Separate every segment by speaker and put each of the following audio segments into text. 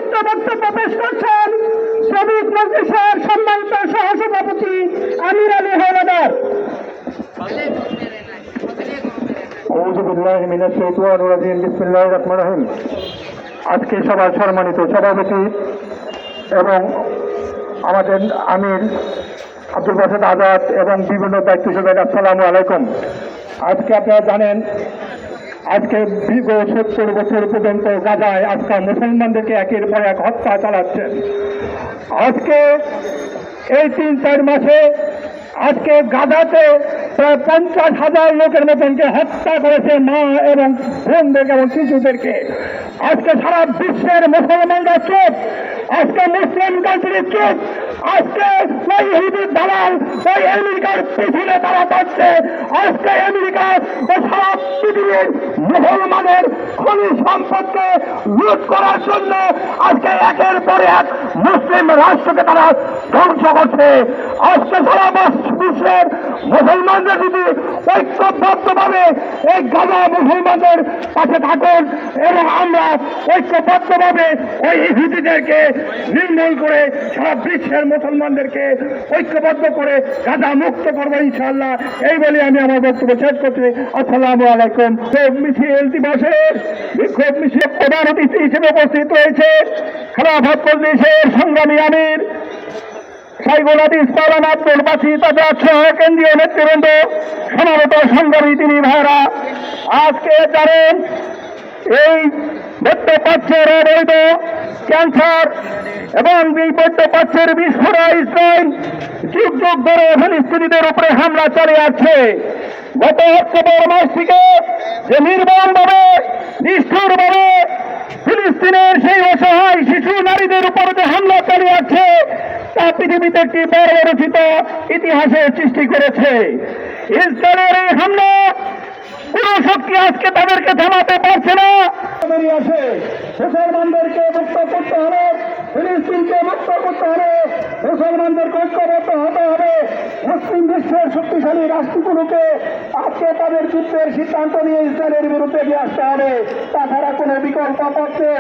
Speaker 1: সংক্ষিপ্ত বক্তব্য পেশ করছেন শ্রমিক মজলিসের সম্মানিত সহসভাপতি আমির আলী হাওলাদার।
Speaker 2: আজকে সভার সম্মানিত সভাপতি এবং আমাদের আমির আব্দুল বাসেদ আজাদ এবং বিভিন্ন দায়িত্বশীল, আসসালামু আলাইকুম। আজকে আপনারা জানেন, আজকে বিগত 70 বছর পর্যন্ত গাজায় আজকে মুসলমানদেরকে একের পর এক হত্যা চালাচ্ছেন। আজকে এই 3-4 মাসে আজকে গাজাতে প্রায় 50,000 লোকের মতনকে হত্যা করেছে, মা এবং বোনদেরকে এবং শিশুদেরকে। আজকে সারা বিশ্বের মুসলমানরা চুপ, আজকে মুসলিম কান্ট্রি চুপ। আজকে ওই ইহুদির দালাল, ওই আমেরিকার পিছনে তারা পাচ্ছে। আজকে আমেরিকা ও সারা পৃথিবীর মুসলমানের খনি সম্পদকে লুট করার জন্য আজকে একের পর এক মুসলিম রাষ্ট্রকে তারা ধ্বংস করছে। আজকে সারা বিশ্বের মুসলমানরা যদি ঐক্যবদ্ধভাবে এই গাজা মুসলমানদের পাশে থাকুন এবং আমরা ঐক্যবদ্ধভাবে ওই ইহুদিদেরকে নির্মূল করে সারা বিশ্বের মুসলমানদেরকে ঐক্যবদ্ধ করে গাজা মুক্ত করবো ইনশাআল্লাহ। এই বলে আমি আমার বক্তব্য শেষ করছি। আসসালামু আলাইকুম। মিছিল দিবসের বিক্ষোভ মিছিল প্রধান অতিথি হিসেবে উপস্থিত রয়েছে খেলাফত মজলিসের সংগ্রামী আমির শাইখুল হাদিস মাওলানা আব্দুল বাসিত আজাদ সহ কেন্দ্রীয় নেতৃবৃন্দ, সমাবেত সংগ্রামী তিনি ভাইরা। আজকে জানেন এই মধ্যপ্রাচ্যের অবৈধ ক্যান্সার এবং এই মধ্যপ্রাচ্যের বিস্ফোরা ইসরায়েল যুগ যুগ ধরে ফিলিস্তিনিদের উপরে হামলা চালিয়ে আসছে। গত অক্টোবর মাস থেকে যে নির্মমভাবে নিষ্ঠুরভাবে ফিলিস্তিনের সেই অসহায় শিশু নারীদের উপর যে হামলা চালিয়ে আছে তা পৃথিবীতে একটি বর্বরচিত ইতিহাসের সৃষ্টি করেছে। ইসরায়েলের এই হামলা কোন শক্তি আজকে তাদেরকে থামাতে পারছে না। আসে মুসলমানদেরকে মুক্ত করতে হবে, ফিলিস্তিনকে মুক্ত করতে হবে, মুসলমানদেরকে ঐক্যবদ্ধ হতে হবে। মুসলিম বিশ্বের শক্তিশালী রাষ্ট্রগুলোকে আজকে তাদের যুদ্ধের সিদ্ধান্ত নিয়ে ইসরায়েলের বিরুদ্ধে দিয়ে আসতে হবে। তাছাড়া কোনো বিকল্প পথে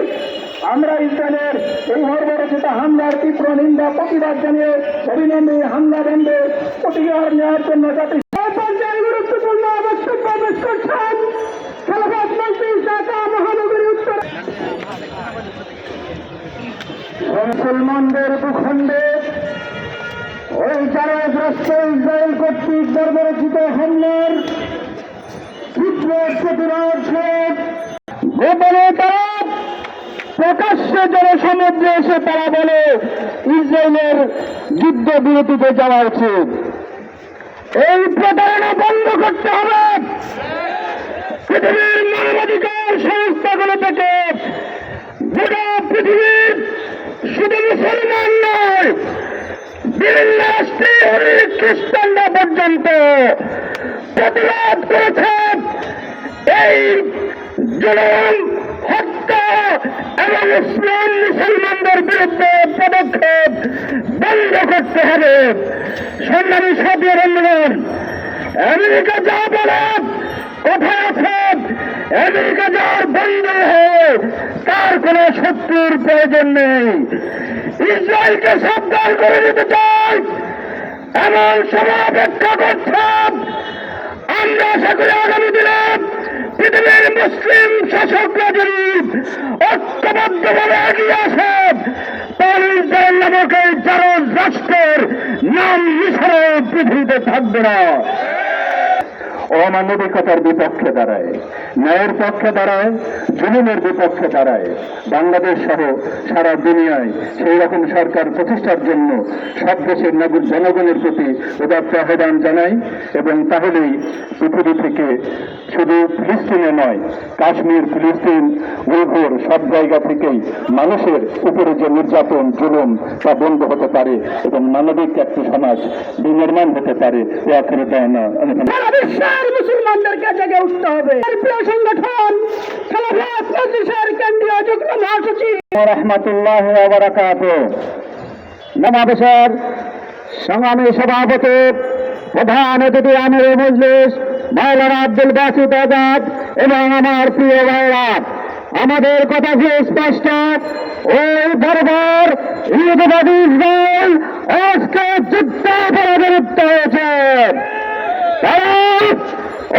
Speaker 2: আমরা ইসরায়েলের এই বর্বরচিত হামলার তীব্র নিন্দা প্রতিবাদ জানিয়ে অবিলম্বে হামলা বন্ধে প্রতিকার নেওয়ার জন্য জাতি গুরুত্বপূর্ণ বক্তব্য পেশ করছেন খেলাফত মজলিস ঢাকা মহানগরী উত্তর। মুসলমানদের ভূখণ্ডে ওই জারাগ্রস্ত ইসরায়েল কর্তৃক বর্বরচিত হামলার তীব্র প্রতিবাদ গোপনে তারা প্রকাশ্যে জনসমুদ্রে এসে তারা বলে ইসরায়েলের যুদ্ধ বিরতিতে যাওয়া উচিত। এই প্রতারণা বন্ধ করতে হবে। পৃথিবীর মানবাধিকার সংস্থাগুলো থেকে গোটা পৃথিবীর শুধু মুসলমান নয়, বিভিন্ন রাষ্ট্রের খ্রিস্টানরা পর্যন্ত প্রতিবাদ করেছে এই জুলুম, হত্যা এবং ইসলাম মুসলমানদের বিরুদ্ধে পদক্ষেপ বন্ধ করতে হবে। সংগ্রামী সাথী বন্ধুগণ, আমেরিকা যা বলে কোথায় আছে, আমেরিকা যার বন্ধু হয়ে তার কোন শত্রুর প্রয়োজন নেই। ইসরায়েলকে সাবধান করে দিতে চাই, এমন সময় অপেক্ষা করছেন। আমরা আশা করি আগামী দিনে পৃথিবীর মুসলিম শাসকরা যদি ঐক্যবদ্ধভাবে এগিয়ে আসে, তাহলে ইসরায়েল নামক এই জারজ রাষ্ট্রের নাম মিশরে পৃথিবীতে থাকবে না। অমানবিকতার বিপক্ষে দাঁড়ায়, ন্যায়ের পক্ষে দাঁড়ায়, জুলুমের বিপক্ষে দাঁড়ায়। বাংলাদেশ সহ সারা দুনিয়ায় সেই রকম সরকার প্রতিষ্ঠার জন্য সব দেশের জনগণের প্রতি উদাত্ত আহ্বান জানাই। এবং তাহলেই পৃথিবী থেকে শুধু ফিলিস্তিনে নয়, কাশ্মীর, ফিলিস্তিন, উইঘুর সব জায়গা থেকেই মানুষের উপরে যে নির্যাতন, জুলুম তা বন্ধ হতে পারে এবং মানবিক একটি সমাজ বিনির্মাণ হতে পারে।
Speaker 1: মুসলমানদেরকে জেগে উঠতে হবে। প্রিয় সংগঠন খেলাফত মজলিসের কেন্দ্রীয় যুগ্ম মহাসচিব
Speaker 2: রাহমাতুল্লাহ ওয়া বারাকাতুহু সমাবেশের সংগ্রামী সভাপতি প্রধান অতিথি আমির মজলিস মাওলানা আব্দুল বাসিত আজাদ এবং আমার প্রিয় ভাইরা, আমাদের কথা খুব স্পষ্ট। ওই বারবার ইহুদিবাদী ইসরায়েল আজকে যুদ্ধাপরাধে লিপ্ত হয়েছে। তারা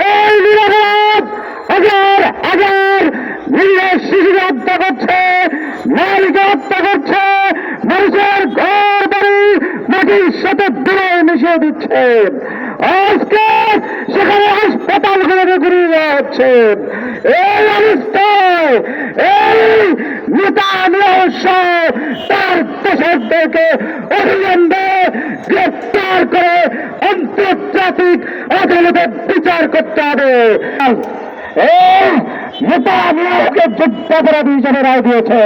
Speaker 2: ওই নিরাপরাধ হাজার হাজার নিরীহ শিশুকে হত্যা করছে, নারীকে হত্যা করছে, মানুষের ঘর বাড়ি মাটির সাথে দূরে মিশিয়ে দিচ্ছে। আজকে সেখানে হাসপাতালগুলোকে ঘুরিয়ে দেওয়া হচ্ছে। এই অবস্থায় এই নেতানিয়াহু তার দোষরদেরকে অবিলম্বে গ্রেপ্তার করে আন্তর্জাতিক আদালতে বিচার করতে হবে। এই নেতানিয়াহুকে যুদ্ধাপরাধী হিসেবে রায় দিয়েছে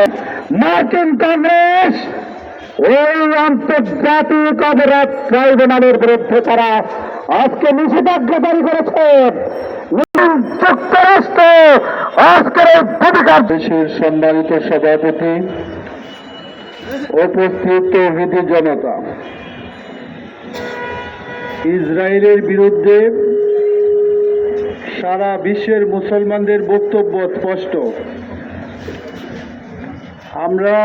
Speaker 2: মার্কিন কংগ্রেস। ওই আন্তর্জাতিক অপরাধ ট্রাইব্যুনালের বিরুদ্ধে তারা আজকে নিষেধাজ্ঞা জারি করেছে। যুক্তরাষ্ট্র আজকের এই ভূমিকা। দেশের সম্মানিত সভাপতি, উপস্থিত তৌহিদি জনতা, ইসরায়েলের বিরুদ্ধে সারা বিশ্বের মুসলমানদের বক্তব্য স্পষ্ট। আমরা